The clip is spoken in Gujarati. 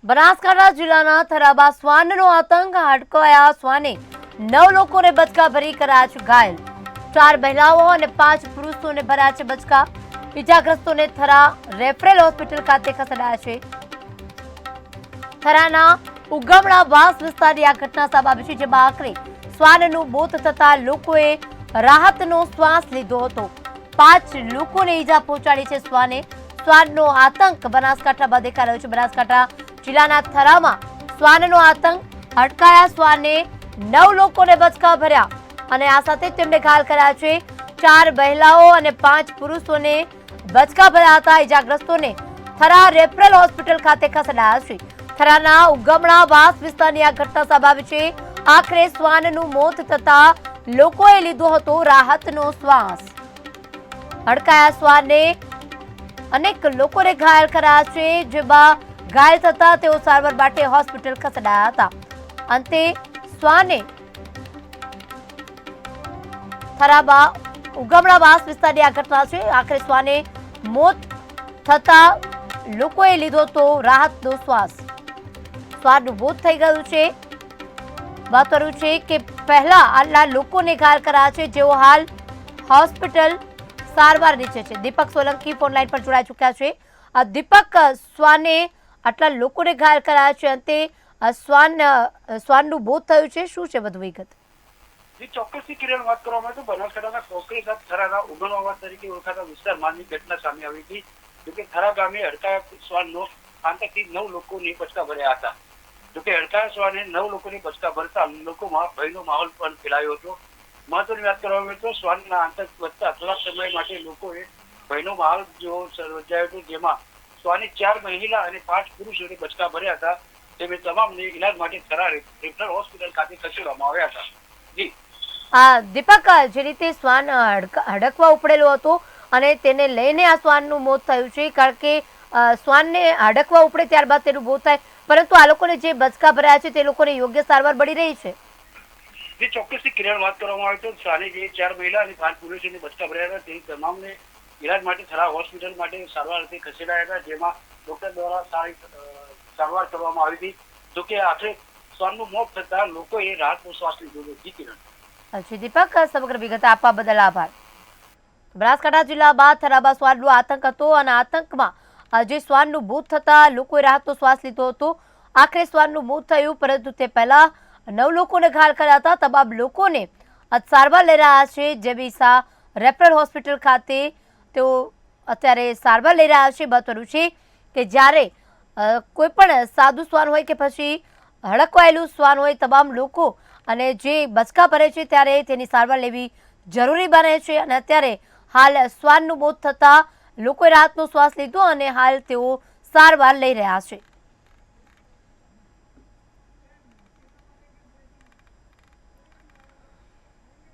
બનાસકાંઠા જિલ્લાના થરાબા શ્વાનનો આતંક હડકાયા શ્વાને 9 લોકોને બચકા ભરી કર્યા છે ઘાયલ। 4 મહિલાઓ અને 5 પુરુષોને ભર્યા છે બચકા। ઇજાગ્રસ્તોને થરા રેફરલ હોસ્પિટલ ખાતે ખસેડાયા છે। થરાના ઉગમણાવાસ વિસ્તારની આ ઘટના સામે આવી છે, જેમાં આખરે શ્વાનનું મોત થતા લોકોએ રાહતનો શ્વાસ લીધો હતો। 5 લોકોને ઈજા પહોંચાડી છે શ્વાને। શ્વાનનો આતંક બનાસકાંઠામાં દેખાઈ રહ્યો છે। બનાસકાંઠા જિલ્લાના થરામાં શ્વાનનો આતંક હડકાયા શ્વાને 9 લોકોને બચકા ભર્યા અને આ સાથે તેમને ઘાયલ કર્યા છે। 4 મહિલાઓ અને 5 પુરુષોને બચકા ભર્યા હતા। ઇજાગ્રસ્તોને થરા રેફરલ હોસ્પિટલ ખાતે ખસેડાયા છે। થરાના ઉગમણાવાસ વિસ્તારની આ ઘટના સામે આવી છે। આખરે શ્વાનનું મોત થતા લોકોએ લીધો હતો રાહતનો શ્વાસ। હડકાયા શ્વાને અનેક લોકોને ઘાયલ કર્યા છે, જેમાં ઘાયલ થતા તેઓ સારવાર માટે હોસ્પિટલ ખસેડાયા હતા। અંતે શ્વાને થરાબા ઉગમણાવાસ વિસ્તારની આ ઘટના છે। આખરે શ્વાને મોત થતા લોકોએ લીધો તો રાહતનો શ્વાસ। શ્વાનનું મોત થઈ ગયું છે। મહત્વનું છે કે પહેલા આટલા લોકોને ઘાયલ કર્યા છે, જેઓ હાલ હોસ્પિટલ સારવાર નીચે છે। દીપક સોલંકી ફોનલાઈન પર જોડાઈ ચૂક્યા છે। દીપક, શ્વાને આટલા લોકોને ઘાયલ કર્યા છે, અંતે શ્વાનનું મોત થયું છે, શું છે વધુ વિગત? ચોક્કસથી કિરણ વાત કરવામાં તો બનાસકાંઠાના કોકરી ગામ થરાના ઉગમણાવાસ તરીકે ઓળખાતા વિસ્તારમાં ઘટના સામે આવી હતી। જોકે થરા ગામે હડકાયા શ્વાનનો આતંકથી 9 લોકોને બચકા ભર્યા હતા। જોકે હડકાયા શ્વાને 9 લોકોને બચકા ભરતા લોકોમાં ભયનો માહોલ પણ ફેલાયો હતો। મહત્વની વાત કરવામાં તો શ્વાનના આતંક વધતા થોડા સમય માટે લોકોએ ભયનો માહોલ સર્જાયો હતો, જેમાં શ્વાને 4 મહિલા અને 5 પુરુષોને બચકા ભર્યા હતા। તેમને તમામને ઇલાજ માટે થરા રેફરલ હોસ્પિટલ ખાતે ખસેડવામાં આવ્યા હતા। જી દીપક, જે રીતે શ્વાન હડકવા ઉપડેલો હતો અને તેને લઈને આ શ્વાનનું મોત થયું છે, કારણ કે શ્વાનને હડકવા ઉપડે ત્યારબાદ તેનું મોત થાય, પરંતુ આ લોકોને જે બચકા ભર્યા છે તે લોકોને યોગ્ય સારવાર મળી રહી છે? જે ચોક્કસથી કિરણ વાત કરવામાં આવે તો શ્વાને જે 4 મહિલા અને 5 પુરુષોને બચકા ભર્યા હતા તે તમામને ઇલાજ માટે થરા હોસ્પિટલ માટે સારવાર અર્થે ખસેડાયા હતા, જેમાં ડોક્ટર દ્વારા સારવાર કરવામાં આવી હતી। જોકે આખરે શ્વાનનું મોત થતા લોકોએ રાહતનો શ્વાસ લીધો હતો। જી કિરણ। દીપક, સમગ્ર વિગત આપવા બદલ આભાર। બનાસકાંઠા જિલ્લામાં થરાબા શ્વાનનો આતંક હતો અને આતંકમાં જે શ્વાનનું મોત થતા લોકોએ રાહતનો શ્વાસ લીધો હતો। આખરે શ્વાનનું મોત થયું, પરંતુ તે પહેલા 9 લોકોને ઘાયલ કર્યા હતા। તમામ લોકોને સારવાર લઈ રહ્યા છે। જેબીસા રેફરલ હોસ્પિટલ ખાતે તેઓ અત્યારે સારવાર લઈ રહ્યા છે। મહત્વનું છે કે જ્યારે કોઈ પણ સાદું શ્વાન હોય કે પછી હડકવાયેલું શ્વાન હોય, તમામ લોકો અને જે બચકા ભરે છે ત્યારે તેની સારવાર લેવી જરૂરી બને છે અને અત્યારે હાલ શ્વાનનું મોત થતા લોકોએ રાહતનો શ્વાસ લીધો અને હાલ તેઓ સારવાર લઈ રહ્યા છે।